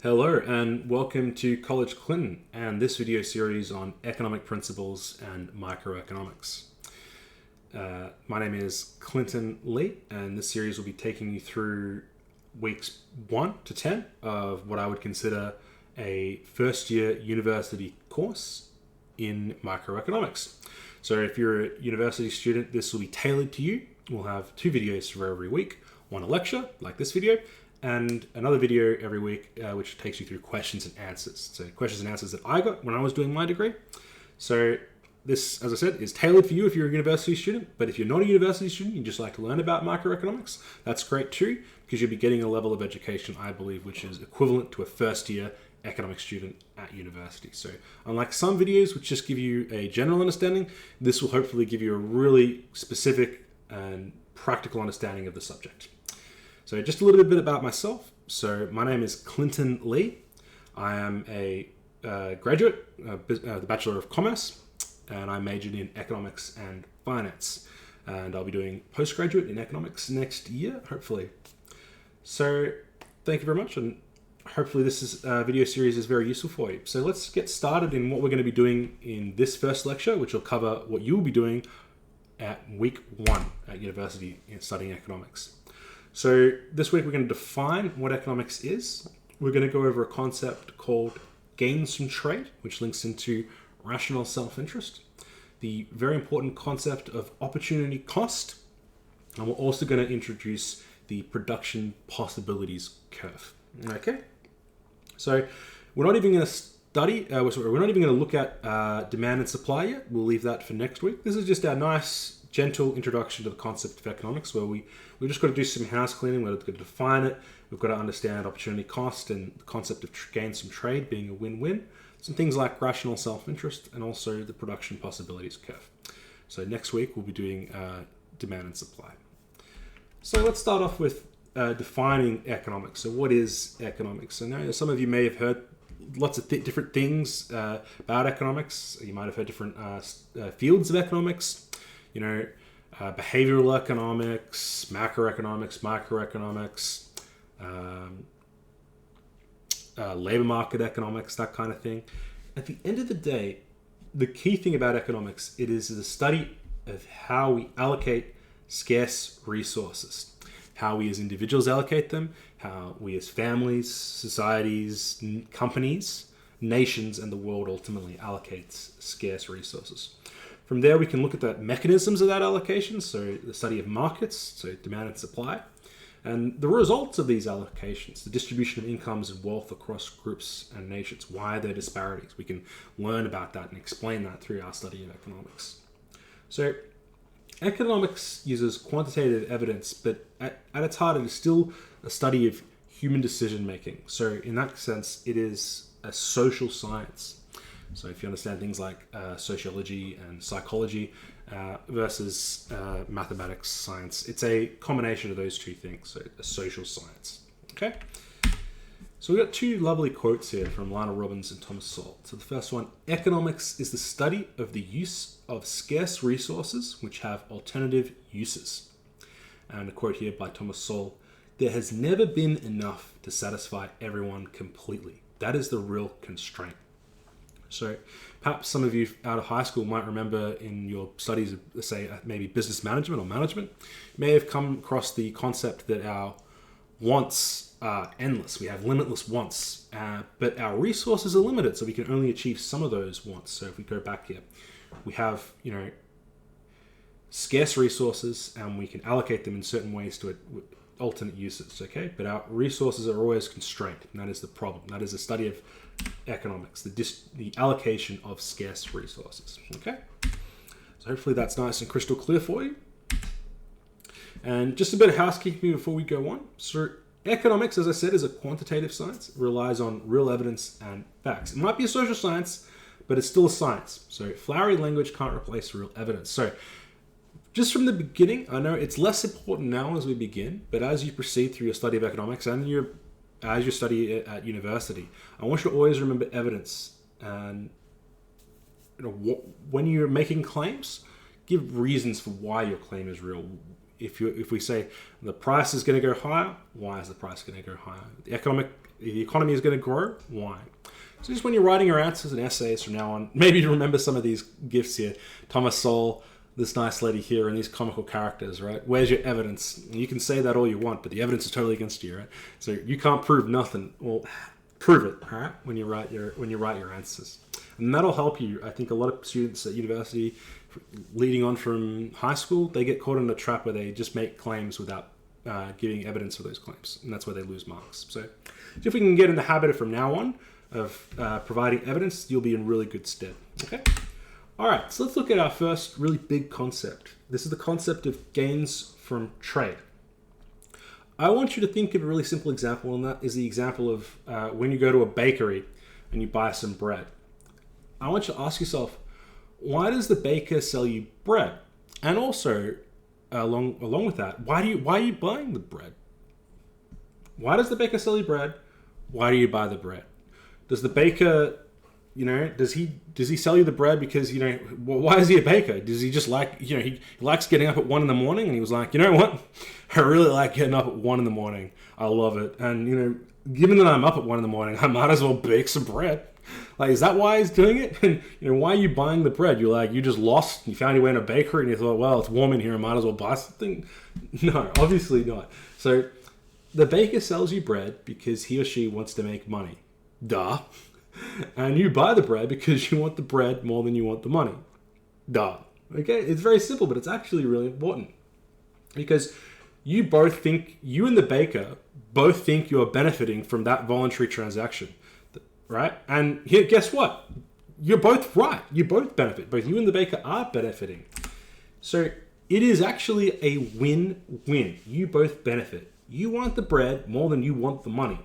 Hello and welcome to College Clinton and this video series on economic principles and microeconomics. My name is Clinton Lee and this series will be taking you through weeks 1 to 10 of what I would consider a first year university course in microeconomics. So if you're a university student, this will be tailored to you. We'll have 2 videos for every week, one a lecture like this video, and another video every week which takes you through questions and answers. So questions and answers that I got when I was doing my degree. So this, as I said, is tailored for you if you're a university student, but if you're not a university student, you just like to learn about microeconomics, that's great too, because you'll be getting a level of education, I believe, which is equivalent to a first year economic student at university. So unlike some videos which just give you a general understanding, this will hopefully give you a really specific and practical understanding of the subject. So just a little bit about myself. So my name is Clinton Lee. I am a graduate, the Bachelor of Commerce, and I majored in economics and finance. And I'll be doing postgraduate in economics next year, hopefully. So thank you very much, and hopefully this video series is very useful for you. So let's get started in what we're going to be doing in this first lecture, which will cover what you will be doing at week 1 at university in studying economics. So this week we're going to define what economics is. We're going to go over a concept called gains from trade, which links into rational self-interest, the very important concept of opportunity cost, and we're also going to introduce the production possibilities curve. Okay, so we're not even going to we're not even going to look at demand and supply yet. We'll leave that for next week. This is just our nice, gentle introduction to the concept of economics, where we've just got to do some house cleaning. We've got to define it. We've got to understand opportunity cost and the concept of gains from trade being a win-win. Some things like rational self-interest and also the production possibilities curve. So next week we'll be doing demand and supply. So let's start off with defining economics. So what is economics? So now some of you may have heard lots of different things about economics. You might have heard different fields of economics. You know, behavioral economics, macroeconomics, microeconomics, labor market economics, that kind of thing. At the end of the day, the key thing about economics, it is the study of how we allocate scarce resources, how we as individuals allocate them, how we as families, societies, companies, nations, and the world ultimately allocates scarce resources. From there, we can look at the mechanisms of that allocation, so the study of markets, so demand and supply, and the results of these allocations, the distribution of incomes and wealth across groups and nations. Why are there disparities? We can learn about that and explain that through our study of economics. So economics uses quantitative evidence, but at its heart, it is still a study of human decision making. So in that sense, it is a social science. So if you understand things like sociology and psychology versus mathematics, science, it's a combination of those two things, so a social science. Okay? So we've got 2 lovely quotes here from Lionel Robbins and Thomas Sowell. So the first one, economics is the study of the use of scarce resources which have alternative uses. And a quote here by Thomas Sowell, there has never been enough to satisfy everyone completely. That is the real constraint. So perhaps some of you out of high school might remember in your studies of, say, maybe business management or management, may have come across the concept that our wants are endless. We have limitless wants, but our resources are limited, so we can only achieve some of those wants. So if we go back here, we have, scarce resources, and we can allocate them in certain ways to alternate uses, okay? But our resources are always constrained, and that is the problem. That is the study of economics, the allocation of scarce resources, okay? So hopefully that's nice and crystal clear for you. And just a bit of housekeeping before we go on. So economics, as I said, is a quantitative science. It relies on real evidence and facts. It might be a social science, but it's still a science. So flowery language can't replace real evidence. So just from the beginning, I know it's less important now as we begin, but as you proceed through your study of economics and as you study at university, I want you to always remember evidence. And when you're making claims, give reasons for why your claim is real. if we say the price is going to go higher, why is the price going to go higher? The economy is going to grow, why? So just when you're writing your answers and essays from now on, maybe you remember some of these gifts here. Thomas Sowell, this nice lady here, and these comical characters, right? Where's your evidence? And you can say that all you want, but the evidence is totally against you, right? So you can't prove nothing. Well, prove it, all right? When you write your answers, and that'll help you. I think a lot of students at university, leading on from high school, they get caught in a trap where they just make claims without giving evidence for those claims, and that's where they lose marks. So if we can get in the habit of from now on of providing evidence, you'll be in really good stead. Okay. All right. So let's look at our first really big concept. This is the concept of gains from trade. I want you to think of a really simple example, and that is the example of when you go to a bakery and you buy some bread. I want you to ask yourself, why does the baker sell you bread? And also, along with that, why are you buying the bread? Why does the baker sell you bread? Why do you buy the bread? Does the baker, does he sell you the bread because, why is he a baker? Does he just like, he likes getting up at 1 a.m. and he was like, you know what? I really like getting up at 1 a.m. I love it. And, given that I'm up at 1 a.m, I might as well bake some bread. Like, is that why he's doing it? And, why are you buying the bread? You're like, you just lost, you found your way in a bakery and you thought, well, it's warm in here, I might as well buy something. No, obviously not. So the baker sells you bread because he or she wants to make money. Duh. And you buy the bread because you want the bread more than you want the money. Duh. Okay? It's very simple, but it's actually really important. Because you and the baker both think you're benefiting from that voluntary transaction. Right? And here, guess what? You're both right. You both benefit. Both you and the baker are benefiting. So it is actually a win-win. You both benefit. You want the bread more than you want the money.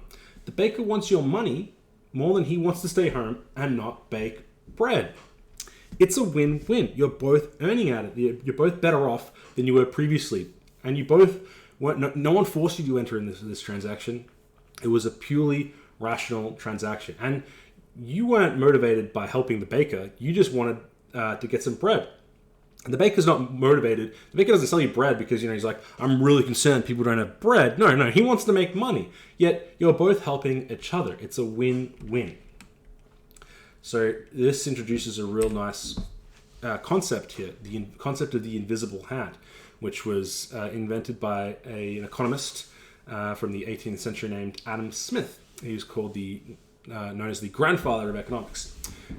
The baker wants your money more than he wants to stay home and not bake bread. It's a win-win. You're both earning at it. You're both better off than you were previously. And you both weren't, no one forced you to enter in this transaction. It was a purely rational transaction. And you weren't motivated by helping the baker. You just wanted to get some bread. And the baker's not motivated. The baker doesn't sell you bread because, he's like, I'm really concerned people don't have bread. No, he wants to make money. Yet you're both helping each other. It's a win-win. So this introduces a real nice concept here, the concept of the invisible hand, which was invented by an economist from the 18th century named Adam Smith. He was called known as the grandfather of economics.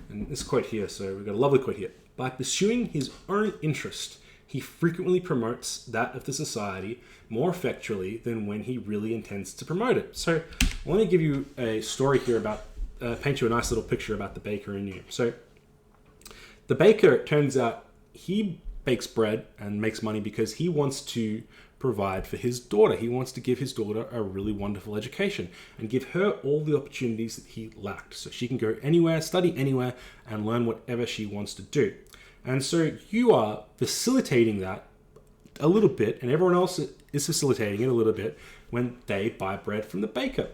And this quote here, so we've got a lovely quote here. By pursuing his own interest, he frequently promotes that of the society more effectually than when he really intends to promote it. So let me give you a story here about, paint you a nice little picture about the baker and you. So the baker, it turns out, he bakes bread and makes money because he wants to provide for his daughter. He wants to give his daughter a really wonderful education and give her all the opportunities that he lacked. So she can go anywhere, study anywhere, and learn whatever she wants to do. And so you are facilitating that a little bit, and everyone else is facilitating it a little bit when they buy bread from the baker.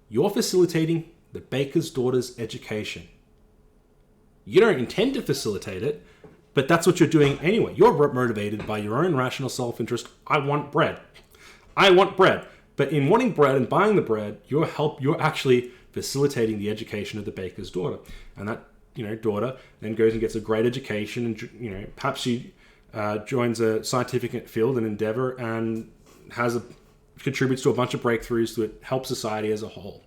You're facilitating the baker's daughter's education. You don't intend to facilitate it, but that's what you're doing anyway. You're motivated by your own rational self-interest. I want bread. But in wanting bread and buying the bread, you're actually facilitating the education of the baker's daughter. And that, daughter then goes and gets a great education and, perhaps she joins a scientific field and endeavor and contributes to a bunch of breakthroughs that help society as a whole.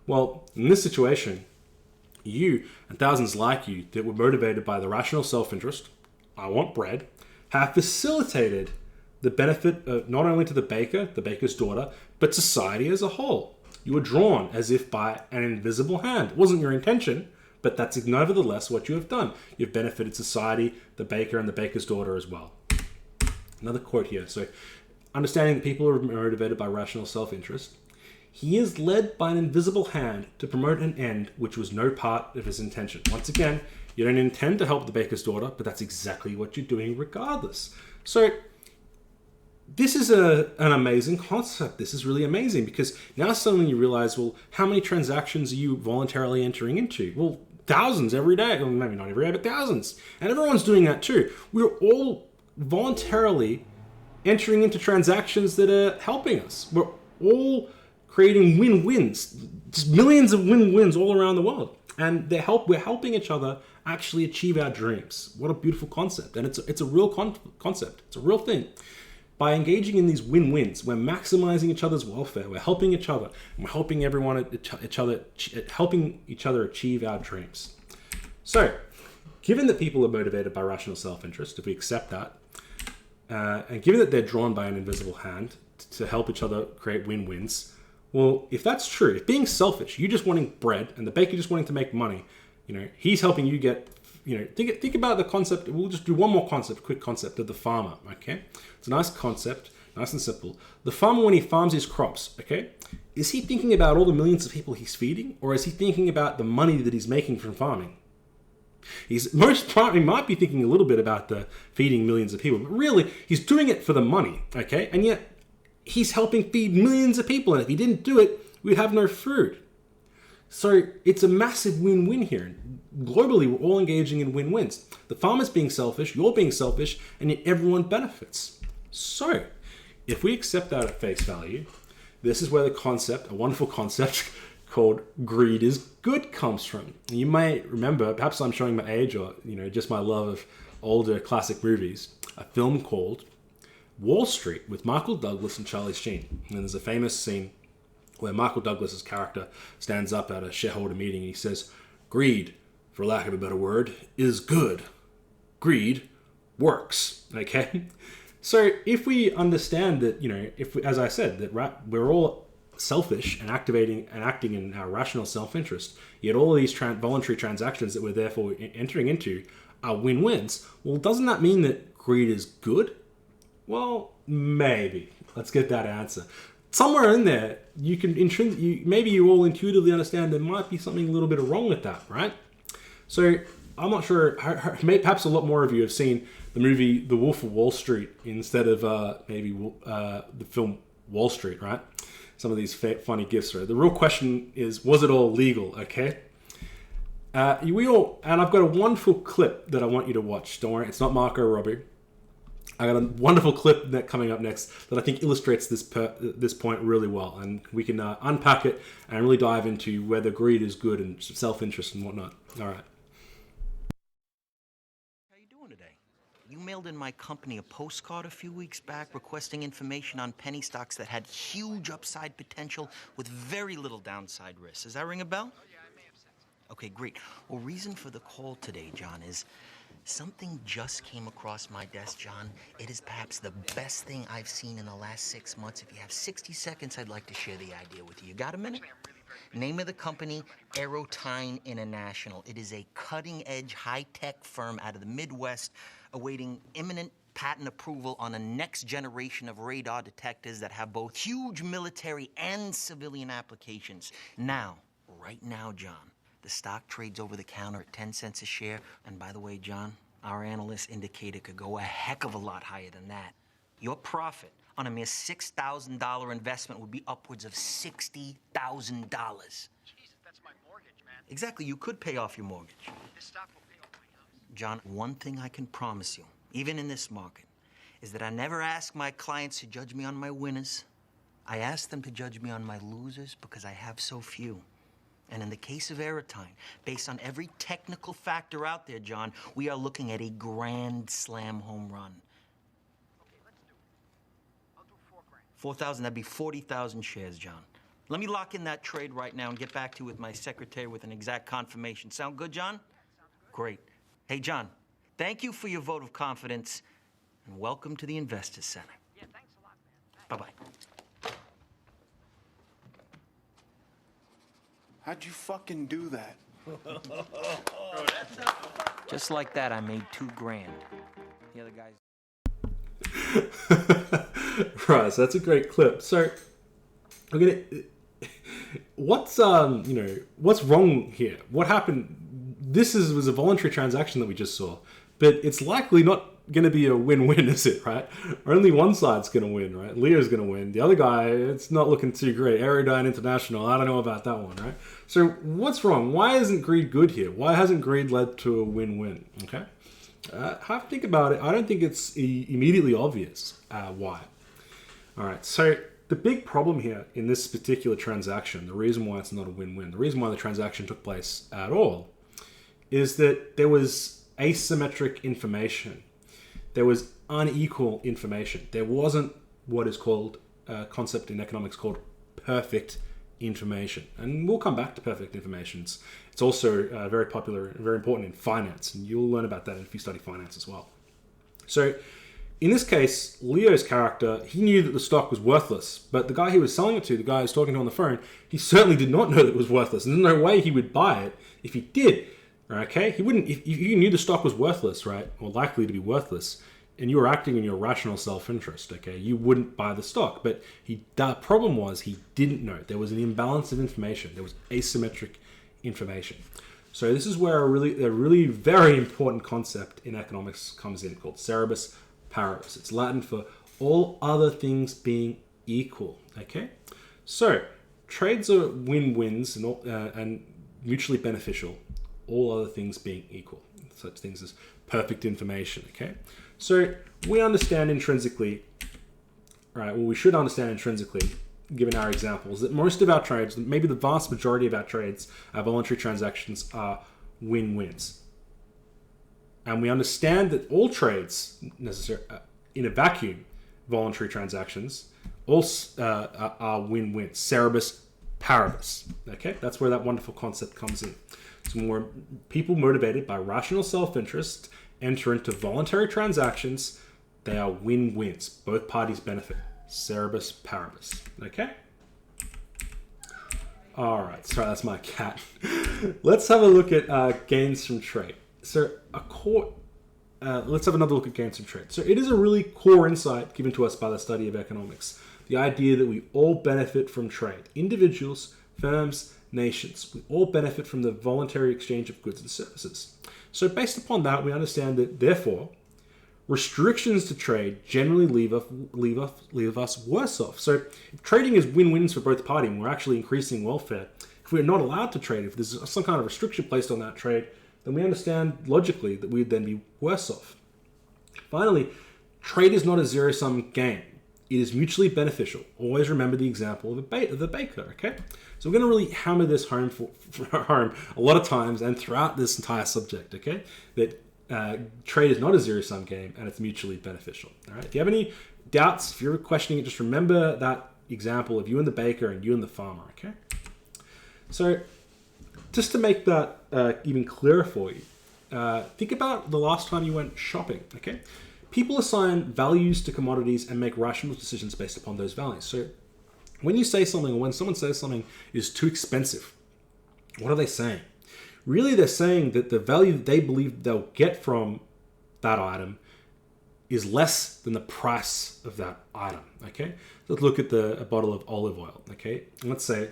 Well, in this situation, you and thousands like you that were motivated by the rational self-interest, I want bread, have facilitated the benefit of not only to the baker's daughter, but society as a whole. You were drawn as if by an invisible hand. It wasn't your intention, but that's nevertheless what you have done. You've benefited society, the baker, and the baker's daughter as well. Another quote here. So, understanding that people are motivated by rational self-interest, he is led by an invisible hand to promote an end which was no part of his intention. Once again, you don't intend to help the baker's daughter, but that's exactly what you're doing regardless. So this is an amazing concept. This is really amazing because now suddenly you realize, well, how many transactions are you voluntarily entering into? Well, thousands every day. Well, maybe not every day, but thousands. And everyone's doing that too. We're all voluntarily entering into transactions that are helping us. We're all creating win-wins, just millions of win-wins all around the world. And we're helping each other actually achieve our dreams. What a beautiful concept. And it's a real concept. It's a real thing. By engaging in these win-wins, we're maximizing each other's welfare. We're helping each other. And we're helping helping each other achieve our dreams. So, given that people are motivated by rational self-interest, if we accept that, and given that they're drawn by an invisible hand to help each other create win-wins, well, if that's true, if being selfish, you just wanting bread and the baker just wanting to make money, he's helping you get, think about the concept. We'll just do one more quick concept of the farmer, okay? It's a nice concept, nice and simple. The farmer, when he farms his crops, okay, is he thinking about all the millions of people he's feeding, or is he thinking about the money that he's making from farming? He might be thinking a little bit about the feeding millions of people, but really, he's doing it for the money, okay? And yet, he's helping feed millions of people, and if he didn't do it, we'd have no food. So it's a massive win-win here. Globally, we're all engaging in win-wins. The farmer's being selfish, you're being selfish, and yet everyone benefits. So, if we accept that at face value, this is where a wonderful concept called greed is good comes from. You may remember, perhaps I'm showing my age or just my love of older classic movies, a film called Wall Street with Michael Douglas and Charlie Sheen. And there's a famous scene where Michael Douglas's character stands up at a shareholder meeting and he says, "Greed, for lack of a better word, is good. Greed works." Okay? So if we understand that, as I said, that we're all selfish and acting in our rational self-interest, yet all of these voluntary transactions that we're therefore entering into are win-wins, well, doesn't that mean that greed is good? Well, maybe. Let's get that answer. Somewhere in there, maybe you all intuitively understand there might be something a little bit wrong with that, right? So I'm not sure. Perhaps a lot more of you have seen the movie The Wolf of Wall Street instead of the film Wall Street, right? Some of these funny gifts, right? The real question is, was it all legal? Okay. And I've got a wonderful clip that I want you to watch. Don't worry, it's not Marco Robbie. I got a wonderful clip coming up next that I think illustrates this point really well, and we can unpack it and really dive into whether greed is good and self-interest and whatnot. All right. How you doing today? You mailed in my company a postcard a few weeks back requesting information on penny stocks that had huge upside potential with very little downside risk. Does that ring a bell? Oh, yeah, I may have sent some. Okay, great. Well, reason for the call today, John, is something just came across my desk, John. It is perhaps the best thing I've seen in the last 6 months. If you have 60 seconds, I'd like to share the idea with you. You got a minute? Name of the company, Aerotine International. It is a cutting-edge, high-tech firm out of the Midwest awaiting imminent patent approval on a next generation of radar detectors that have both huge military and civilian applications. Right now, John, the stock trades over the counter at 10 cents a share. And by the way, John, our analysts indicate it could go a heck of a lot higher than that. Your profit on a mere $6,000 investment would be upwards of $60,000. Jesus, that's my mortgage, man. Exactly, you could pay off your mortgage. This stock will pay off my house. John, one thing I can promise you, even in this market, is that I never ask my clients to judge me on my winners. I ask them to judge me on my losers because I have so few. And in the case of Aerotine, based on every technical factor out there, John, we are looking at a grand slam home run. Okay, let's do it. I'll do $4,000. 4,000, that'd be 40,000 shares, John. Let me lock in that trade right now and get back to you with my secretary with an exact confirmation. Sound good, John? Sounds good. Great. Hey, John, thank you for your vote of confidence, and welcome to the Investors Center. Yeah, thanks a lot, man. Thanks. Bye-bye. How'd you fucking do that? Just like that, I made $2,000. The other guys... Right, so that's a great clip. So, what's wrong here? What happened? This was a voluntary transaction that we just saw, but it's likely not going to be a win-win, is it? Right? Only one side's going to win, right? Leo's going to win. The other guy, it's not looking too great. Aerotine International, I don't know about that one, right? So what's wrong? Why isn't greed good here? Why hasn't greed led to a win-win? Okay. Have to think about it. I don't think it's immediately obvious why. All right, so the big problem here in this particular transaction, the reason why it's not a win-win, the reason why the transaction took place at all, is that there was asymmetric information. There was unequal information. There wasn't what is called a concept in economics called perfect information. And we'll come back to perfect information. It's also very popular and very important in finance. And you'll learn about that if you study finance as well. So in this case, Leo's character, he knew that the stock was worthless. But the guy he was selling it to, the guy he was talking to on the phone, he certainly did not know that it was worthless. And there's no way he would buy it if he did. Okay? He wouldn't, if you knew the stock was worthless, right? Or likely to be worthless, and you were acting in your rational self-interest, okay, you wouldn't buy the stock. But the problem was he didn't know. There was an imbalance of information. There was asymmetric information. So this is where a really very important concept in economics comes in, called cerebus paribus. It's Latin for all other things being equal, okay? So trades are win-wins and mutually beneficial, all other things being equal. Such things as perfect information, okay? So we understand intrinsically, right, well, we should understand intrinsically, given our examples, that most of our trades, maybe the vast majority of our trades, our voluntary transactions, are win-wins. And we understand that all trades, in a vacuum, voluntary transactions, all are win-wins. Cerebus paribus, okay? That's where that wonderful concept comes in. So more people motivated by rational self-interest enter into voluntary transactions, they are win-wins. Both parties benefit. Cerebus paribus. Okay? All right. Sorry, that's my cat. Let's have a look at gains from trade. So let's have another look at gains from trade. So it is a really core insight given to us by the study of economics. The idea that we all benefit from trade. Individuals, firms, nations. We all benefit from the voluntary exchange of goods and services. So based upon that, we understand that, therefore, restrictions to trade generally leave us worse off. So if trading is win-wins for both parties, and we're actually increasing welfare, if we're not allowed to trade, if there's some kind of restriction placed on that trade, then we understand logically that we'd then be worse off. Finally, trade is not a zero-sum game. It is mutually beneficial. Always remember the example of the baker, okay? So we're going to really hammer this home home a lot of times and throughout this entire subject, okay? That trade is not a zero-sum game and it's mutually beneficial, all right? If you have any doubts, if you're questioning it, just remember that example of you and the baker and you and the farmer, okay? So just to make that even clearer for you, think about the last time you went shopping, okay? People assign values to commodities and make rational decisions based upon those values. So when you say something, or when someone says something is too expensive, what are they saying? Really, they're saying that the value that they believe they'll get from that item is less than the price of that item, okay? Let's look at a bottle of olive oil, okay? And let's say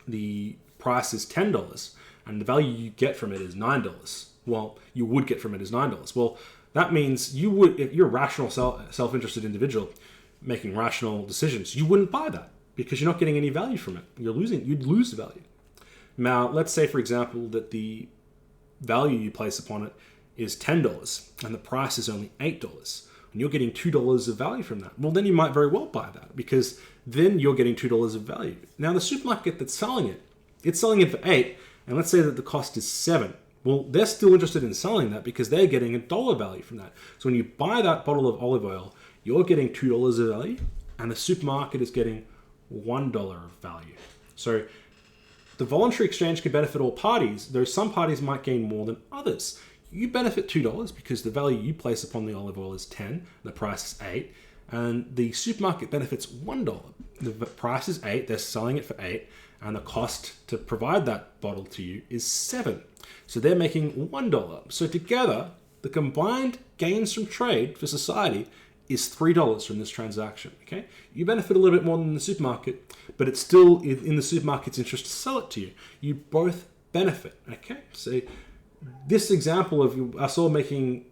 the price is $10 and the value you get from it is $9. Well, you would get from it is $9. Well, that means you would, if you're a rational, self-interested individual making rational decisions, you wouldn't buy that because you're not getting any value from it. You'd lose the value. Now, let's say, for example, that the value you place upon it is $10 and the price is only $8 and you're getting $2 of value from that. Well, then you might very well buy that because then you're getting $2 of value. Now, the supermarket that's selling it, it's selling it for $8, and let's say that the cost is $7. Well, they're still interested in selling that because they're getting $1 value from that. So when you buy that bottle of olive oil, you're getting $2 of value, and the supermarket is getting $1 of value. So the voluntary exchange can benefit all parties, though some parties might gain more than others. You benefit $2 because the value you place upon the olive oil is 10, the price is 8, and the supermarket benefits $1. The price is 8, they're selling it for 8, and the cost to provide that bottle to you is 7. So they're making $1. So together, the combined gains from trade for society is $3 from this transaction, okay? You benefit a little bit more than the supermarket, but it's still in the supermarket's interest to sell it to you. You both benefit, okay? So this example of us all making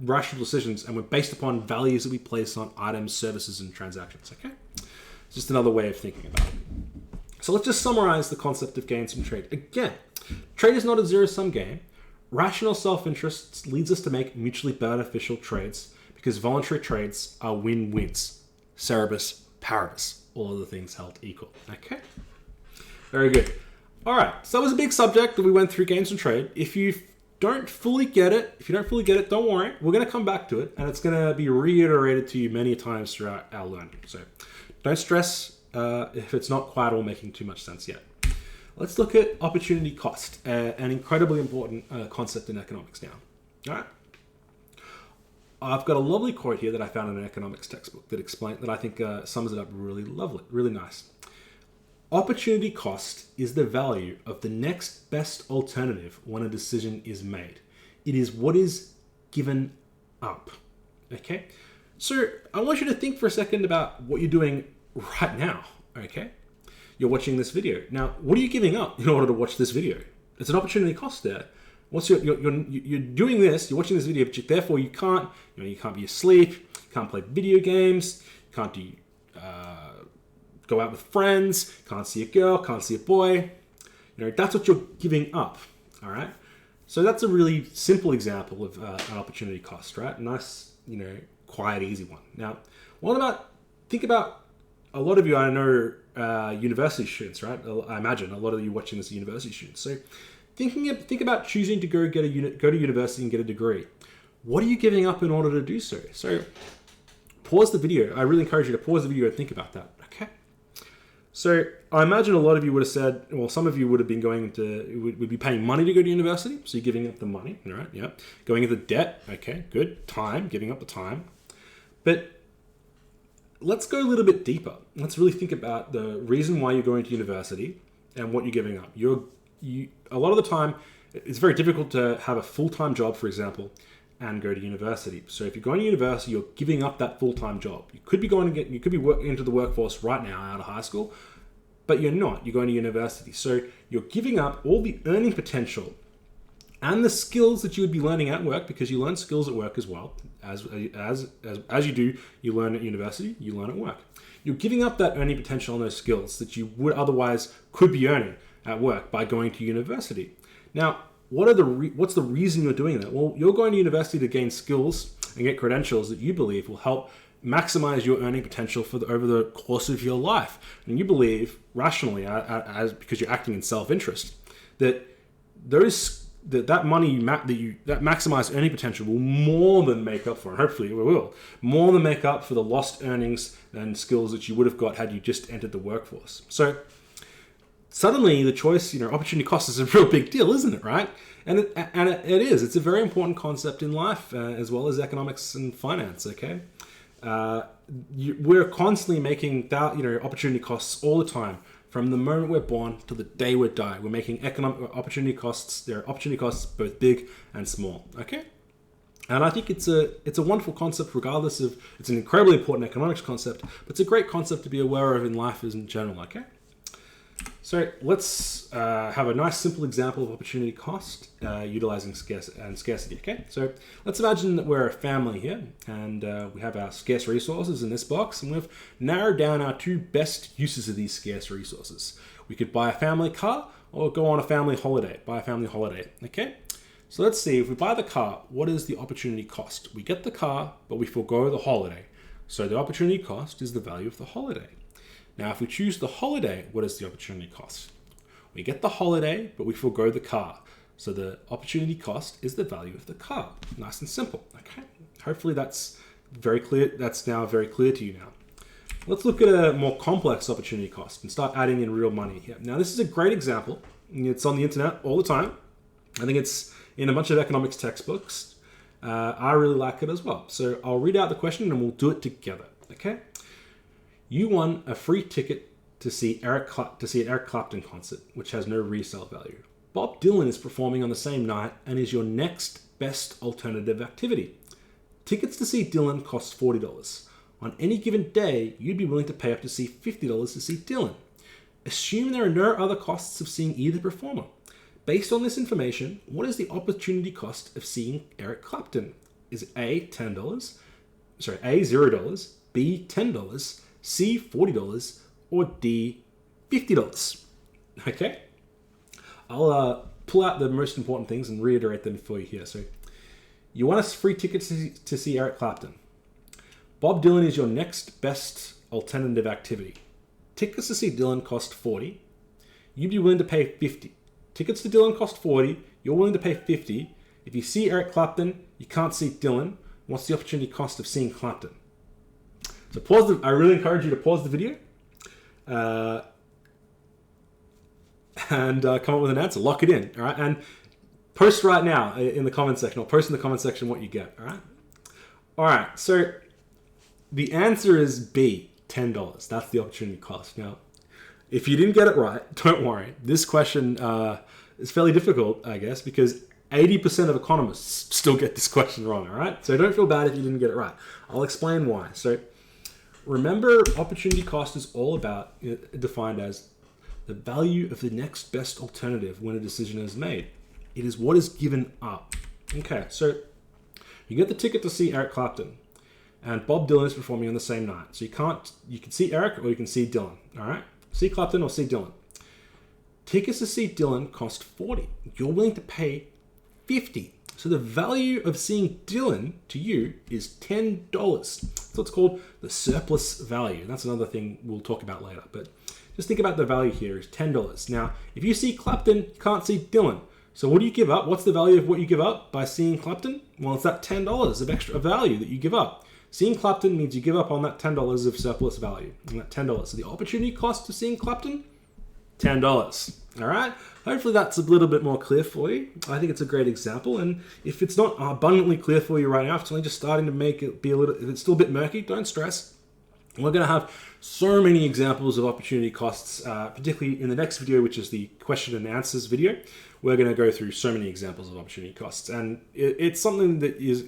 rational decisions and we're based upon values that we place on items, services, and transactions, okay? It's just another way of thinking about it. So let's just summarize the concept of gains from trade. Again, trade is not a zero-sum game. Rational self-interest leads us to make mutually beneficial trades because voluntary trades are win-wins. Cerebus paribus, all other things held equal. Okay? Very good. All right, so that was a big subject that we went through, games and trade. If you don't fully get it, don't worry. We're going to come back to it, and it's going to be reiterated to you many times throughout our learning. So don't stress if it's not quite all making too much sense yet. Let's look at opportunity cost, an incredibly important concept in economics now. All right. I've got a lovely quote here that I found in an economics textbook that I think sums it up really lovely, really nice. Opportunity cost is the value of the next best alternative when a decision is made. It is what is given up. Okay? So I want you to think for a second about what you're doing right now. Okay? You're watching this video. Now, what are you giving up in order to watch this video? It's an opportunity cost there. You're doing this, you're watching this video, but therefore you can't be asleep, you can't play video games, you can't go out with friends, can't see a girl, can't see a boy. That's what you're giving up. All right. So that's a really simple example of an opportunity cost, right? Nice, quiet, easy one. Now, think about a lot of you I know university students, right? I imagine a lot of you watching this are university students. So think about choosing to go to university and get a degree. What are you giving up in order to do so? So pause the video. I really encourage you to pause the video and think about that. Okay. So I imagine a lot of you would have said, well, some of you would have been would be paying money to go to university. So you're giving up the money, right? Yeah. Going into debt. Okay, good. Time, giving up the time. But let's go a little bit deeper. Let's really think about the reason why you're going to university and what you're giving up. A lot of the time, it's very difficult to have a full-time job, for example, and go to university. So if you're going to university, you're giving up that full-time job. You could be into the workforce right now out of high school, but you're not. You're going to university. So you're giving up all the earning potential and the skills that you would be learning at work, because you learn skills at work as well. As you do, you learn at university, you learn at work. You're giving up that earning potential and those skills that you would otherwise could be earning at work by going to university. Now, what's the reason you're doing that? Well, you're going to university to gain skills and get credentials that you believe will help maximize your earning potential over the course of your life. And you believe rationally, because you're acting in self-interest, that that money that maximized earning potential will more than make up for, and hopefully it will, more than make up for the lost earnings and skills that you would have got had you just entered the workforce. So suddenly the choice, opportunity cost is a real big deal, isn't it, right? And it is. It's a very important concept in life, as well as economics and finance, okay? We're constantly making opportunity costs all the time. From the moment we're born to the day we die, we're making economic opportunity costs. There are opportunity costs both big and small, okay? And I think it's a wonderful concept, regardless of, it's an incredibly important economics concept, but it's a great concept to be aware of in life as in general, okay? So let's have a nice simple example of opportunity cost utilizing scarcity, okay? So let's imagine that we're a family here, and we have our scarce resources in this box, and we've narrowed down our two best uses of these scarce resources. We could buy a family car or go on a family holiday, okay? So let's see, if we buy the car, what is the opportunity cost? We get the car, but we forego the holiday. So the opportunity cost is the value of the holiday. Now, if we choose the holiday, what is the opportunity cost? We get the holiday, but we forego the car. So the opportunity cost is the value of the car. Nice and simple, okay? Hopefully that's very clear. That's now very clear to you now. Let's look at a more complex opportunity cost and start adding in real money here. Now, this is a great example. It's on the internet all the time. I think it's in a bunch of economics textbooks. I really like it as well. So I'll read out the question and we'll do it together, okay? You won a free ticket to see an Eric Clapton concert, which has no resale value. Bob Dylan is performing on the same night and is your next best alternative activity. Tickets to see Dylan cost $40. On any given day, you'd be willing to pay up to see $50 to see Dylan. Assume there are no other costs of seeing either performer. Based on this information, what is the opportunity cost of seeing Eric Clapton? Is A $0, B $10, C $40, or D $50? Okay, I'll pull out the most important things and reiterate them for you here. So you want a free ticket to see Eric Clapton. Bob Dylan is your next best alternative activity. Tickets to see Dylan cost $40. You'd be willing to pay $50. Tickets to Dylan cost $40. You're willing to pay $50. If you see Eric Clapton, you can't see Dylan. What's the opportunity cost of seeing Clapton? So I really encourage you to pause the video and come up with an answer. Lock it in, all right? And post right now in the comment section, or post in the comment section what you get, all right? All right, so the answer is B, $10. That's the opportunity cost. Now, if you didn't get it right, don't worry. This question is fairly difficult, I guess, because 80% of economists still get this question wrong, all right? So don't feel bad if you didn't get it right. I'll explain why. So remember, opportunity cost is all about, defined as the value of the next best alternative when a decision is made. It is what is given up. Okay, so you get the ticket to see Eric Clapton, and Bob Dylan is performing on the same night. So you can see Eric or you can see Dylan, all right? See Clapton or see Dylan. Tickets to see Dylan cost $40. You're willing to pay $50. So the value of seeing Dylan to you is $10. So it's called the surplus value. That's another thing we'll talk about later. But just think about the value here is $10. Now, if you see Clapton, you can't see Dylan. So what do you give up? What's the value of what you give up by seeing Clapton? Well, it's that $10 of extra value that you give up. Seeing Clapton means you give up on that $10 of surplus value. And that $10. So the opportunity cost of seeing Clapton, $10. All right? Hopefully that's a little bit more clear for you. I think it's a great example. And if it's not abundantly clear for you right now, if it's only just starting to make it be if it's still a bit murky, don't stress. We're going to have so many examples of opportunity costs, particularly in the next video, which is the question and answers video. We're going to go through so many examples of opportunity costs. And it's something that is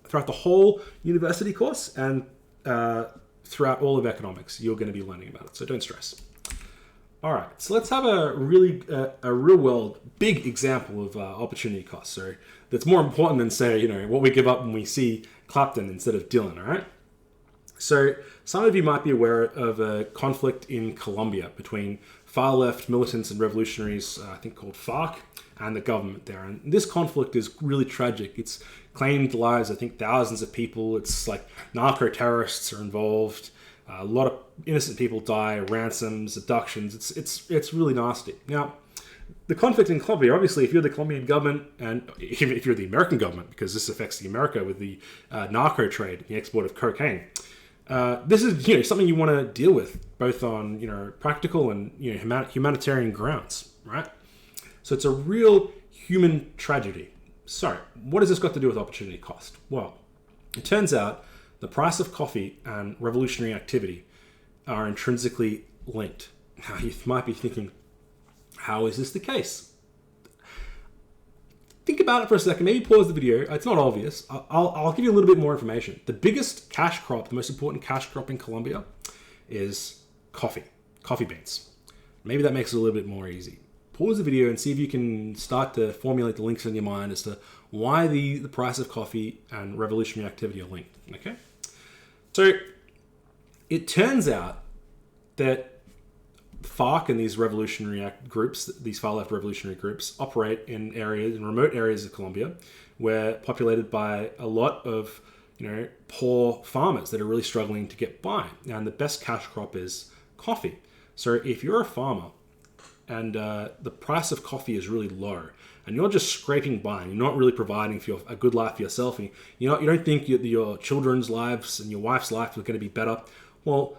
throughout the whole university course and throughout all of economics, you're going to be learning about it. So don't stress. All right, so let's have a real world big example of opportunity costs. So that's more important than say, what we give up when we see Clapton instead of Dylan, all right? So some of you might be aware of a conflict in Colombia between far left militants and revolutionaries, I think called FARC, and the government there. And this conflict is really tragic. It's claimed lives, I think thousands of people. It's like narco-terrorists are involved. A lot of innocent people die, ransoms, abductions. It's really nasty. Now, the conflict in Colombia, obviously, if you're the Colombian government, and even if you're the American government, because this affects the America with the narco trade, the export of cocaine, this is something you want to deal with, both on practical and humanitarian grounds, right? So it's a real human tragedy. So, what has this got to do with opportunity cost? Well, it turns out the price of coffee and revolutionary activity are intrinsically linked. Now, you might be thinking, how is this the case? Think about it for a second. Maybe pause the video. It's not obvious. I'll give you a little bit more information. The biggest cash crop, the most important cash crop in Colombia is coffee beans. Maybe that makes it a little bit more easy. Pause the video and see if you can start to formulate the links in your mind as to why the price of coffee and revolutionary activity are linked. Okay? So it turns out that FARC and these revolutionary groups, these far-left revolutionary groups, operate in remote areas of Colombia, where populated by a lot of poor farmers that are really struggling to get by. And the best cash crop is coffee. So if you're a farmer and the price of coffee is really low, and you're just scraping by, and you're not really providing for a good life for yourself, and you don't think your children's lives and your wife's life are going to be better, well,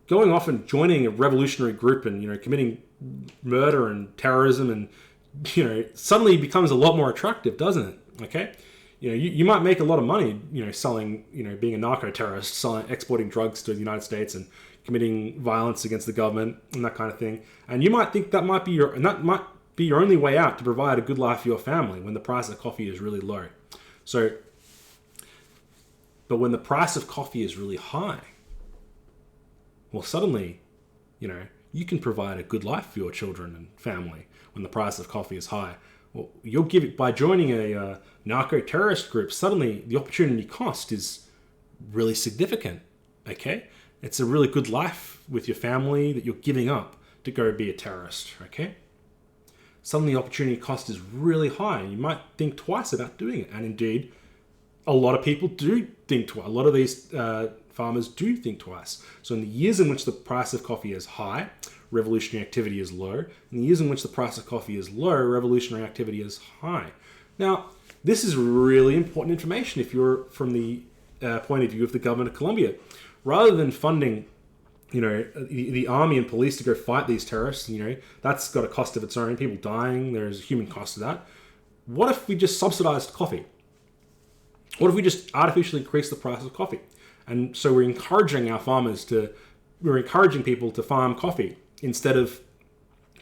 going off and joining a revolutionary group and committing murder and terrorism and suddenly becomes a lot more attractive, doesn't it? Okay, you might make a lot of money selling being a narco-terrorist, exporting drugs to the United States and committing violence against the government and that kind of thing, and you might think that might be your only way out to provide a good life for your family when the price of coffee is really low. So, but when the price of coffee is really high, well, suddenly, you can provide a good life for your children and family when the price of coffee is high. Well, you'll give it by joining a narco-terrorist group. Suddenly, the opportunity cost is really significant. Okay, it's a really good life with your family that you're giving up to go be a terrorist. Okay, suddenly opportunity cost is really high. You might think twice about doing it. And indeed, a lot of people do think twice. A lot of these farmers do think twice. So in the years in which the price of coffee is high, revolutionary activity is low. In the years in which the price of coffee is low, revolutionary activity is high. Now, this is really important information if you're from the point of view of the government of Colombia. Rather than funding, the army and police to go fight these terrorists, that's got a cost of its own. People dying, there's a human cost to that. What if we just subsidized coffee? What if we just artificially increase the price of coffee? And so we're encouraging people to farm coffee instead of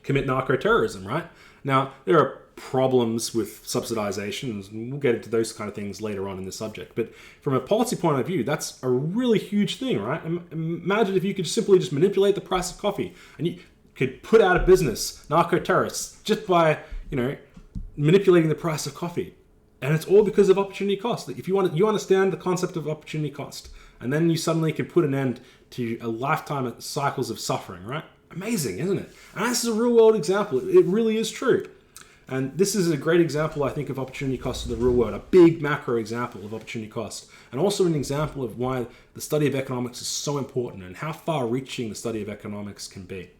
commit narco-terrorism, right? Now, there are problems with subsidization, and we'll get into those kind of things later on in the subject. But from a policy point of view, that's a really huge thing, right? Imagine if you could simply just manipulate the price of coffee, and you could put out of business narco-terrorists just by, manipulating the price of coffee. And it's all because of opportunity cost. If you understand the concept of opportunity cost, and then you suddenly can put an end to a lifetime of cycles of suffering, right? Amazing, isn't it? And this is a real world example. It really is true. And this is a great example, I think, of opportunity cost in the real world, a big macro example of opportunity cost, and also an example of why the study of economics is so important and how far-reaching the study of economics can be.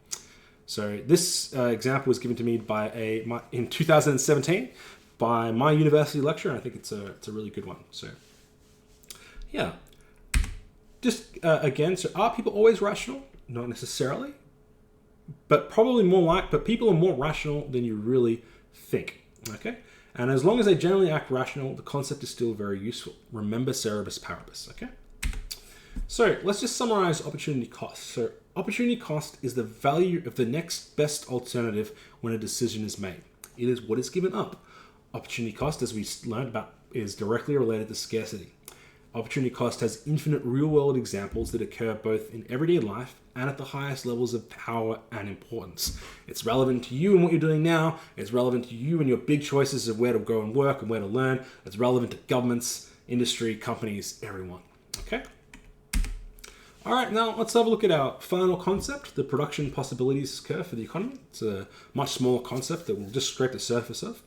So this example was given to me in 2017 by my university lecturer, and I think it's a really good one. So, yeah. Just again, so are people always rational? Not necessarily, but but people are more rational than you really think. Okay, and as long as they generally act rational, the concept is still very useful. Remember cerebus paribus. Okay, so let's just summarize opportunity cost. So opportunity cost is the value of the next best alternative when a decision is made. It is what is given up. Opportunity cost, as we learned about, is directly related to scarcity. Opportunity cost has infinite real-world examples that occur both in everyday life and at the highest levels of power and importance. It's relevant to you and what you're doing now. It's relevant to you and your big choices of where to go and work and where to learn. It's relevant to governments, industry, companies, everyone. Okay? All right, now let's have a look at our final concept, the production possibilities curve for the economy. It's a much smaller concept that we'll just scrape the surface of.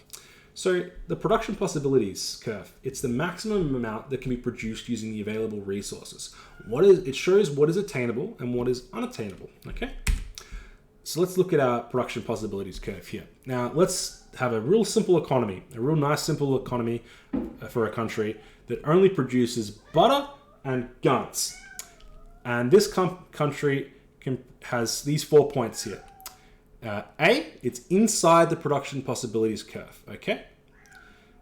So the production possibilities curve, it's the maximum amount that can be produced using the available resources. It shows what is attainable and what is unattainable, okay? So let's look at our production possibilities curve here. Now let's have a real simple economy, a real nice simple economy for a country that only produces butter and guns. And this country has these 4 points here. A, it's inside the production possibilities curve, okay?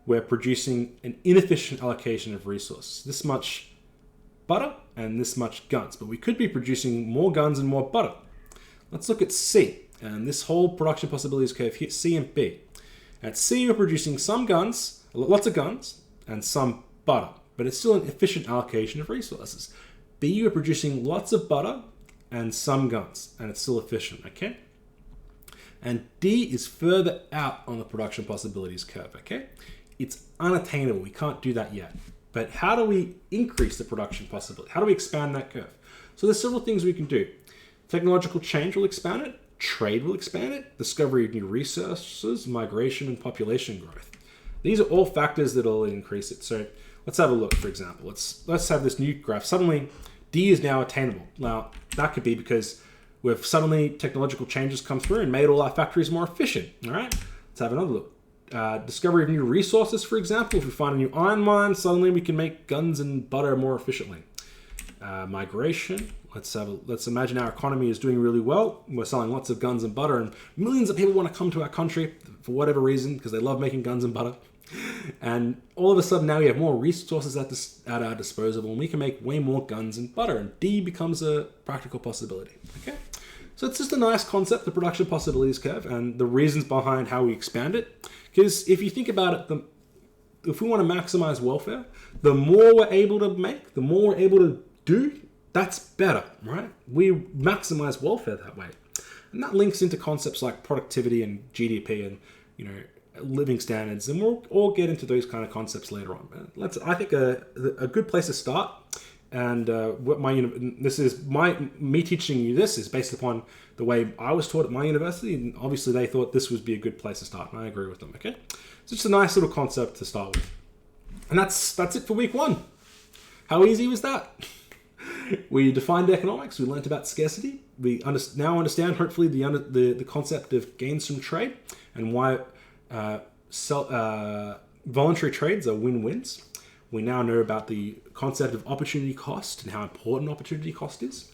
We're producing an inefficient allocation of resources. This much butter and this much guns, but we could be producing more guns and more butter. Let's look at C, and this whole production possibilities curve here, C and B. At C, we're producing some guns, lots of guns, and some butter, but it's still an efficient allocation of resources. B, we're producing lots of butter and some guns, and it's still efficient, okay? And D is further out on the production possibilities curve, okay? It's unattainable. We can't do that yet. But how do we increase the production possibility? How do we expand that curve? So there's several things we can do. Technological change will expand it. Trade will expand it. Discovery of new resources, migration, and population growth. These are all factors that will increase it. So let's have a look, for example. Let's have this new graph. Suddenly, D is now attainable. Now, that could be because we've suddenly technological changes come through and made all our factories more efficient. All right, let's have another look. Discovery of new resources, for example. If we find a new iron mine, suddenly we can make guns and butter more efficiently. Migration. Let's imagine our economy is doing really well. We're selling lots of guns and butter, and millions of people want to come to our country for whatever reason because they love making guns and butter. And all of a sudden now we have more resources at our disposal, and we can make way more guns and butter, and D becomes a practical possibility. Okay, so it's just a nice concept, the production possibilities curve, and the reasons behind how we expand it. Because if you think about it, if we want to maximize welfare, the more we're able to make, the more we're able to do, that's better, right? We maximize welfare that way, and that links into concepts like productivity and GDP and living standards, and we'll all get into those kind of concepts later on. I think a good place to start And me teaching you this is based upon the way I was taught at my university, and obviously they thought this would be a good place to start, and I agree with them. Okay, it's just a nice little concept to start with, and that's it for week 1. How easy was that? We defined economics. We learnt about scarcity. We now understand, hopefully, the concept of gains from trade and why voluntary trades are win-wins. We now know about the concept of opportunity cost and how important opportunity cost is.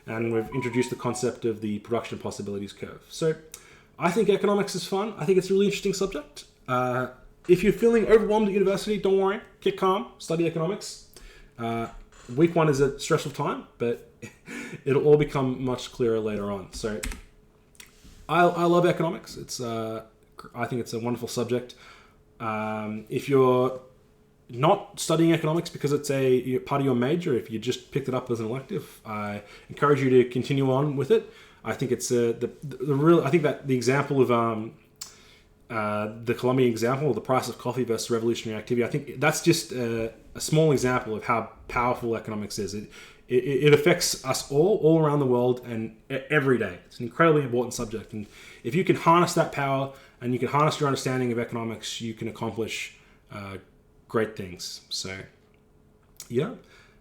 And we've introduced the concept of the production possibilities curve. So I think economics is fun. I think it's a really interesting subject. If you're feeling overwhelmed at university, don't worry. Get calm. Study economics. Week 1 is a stressful time, but it'll all become much clearer later on. So I love economics. I think it's a wonderful subject. If you're not studying economics because it's a part of your major, if you just picked it up as an elective, I encourage you to continue on with it. I think it's I think that the example of the Colombian example, the price of coffee versus revolutionary activity, I think that's just a small example of how powerful economics is. It affects us all around the world and every day. It's an incredibly important subject, and if you can harness that power and you can harness your understanding of economics, you can accomplish great things. So, yeah,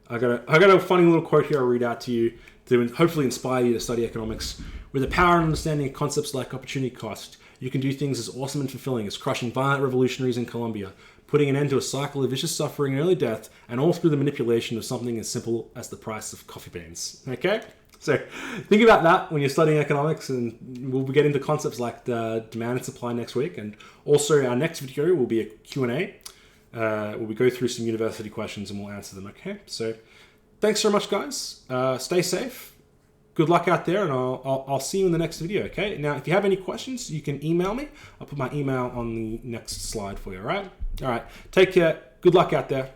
I got a funny little quote here I'll read out to you to hopefully inspire you to study economics. With the power and understanding of concepts like opportunity cost, you can do things as awesome and fulfilling as crushing violent revolutionaries in Colombia, putting an end to a cycle of vicious suffering and early death, and all through the manipulation of something as simple as the price of coffee beans. Okay? So think about that when you're studying economics, and we'll get into concepts like the demand and supply next week. And also our next video will be a Q&A, where we go through some university questions and we'll answer them. Okay? So thanks so much, guys. Stay safe. Good luck out there, and I'll see you in the next video, okay? Now, if you have any questions, you can email me. I'll put my email on the next slide for you, all right? All right, take care. Good luck out there.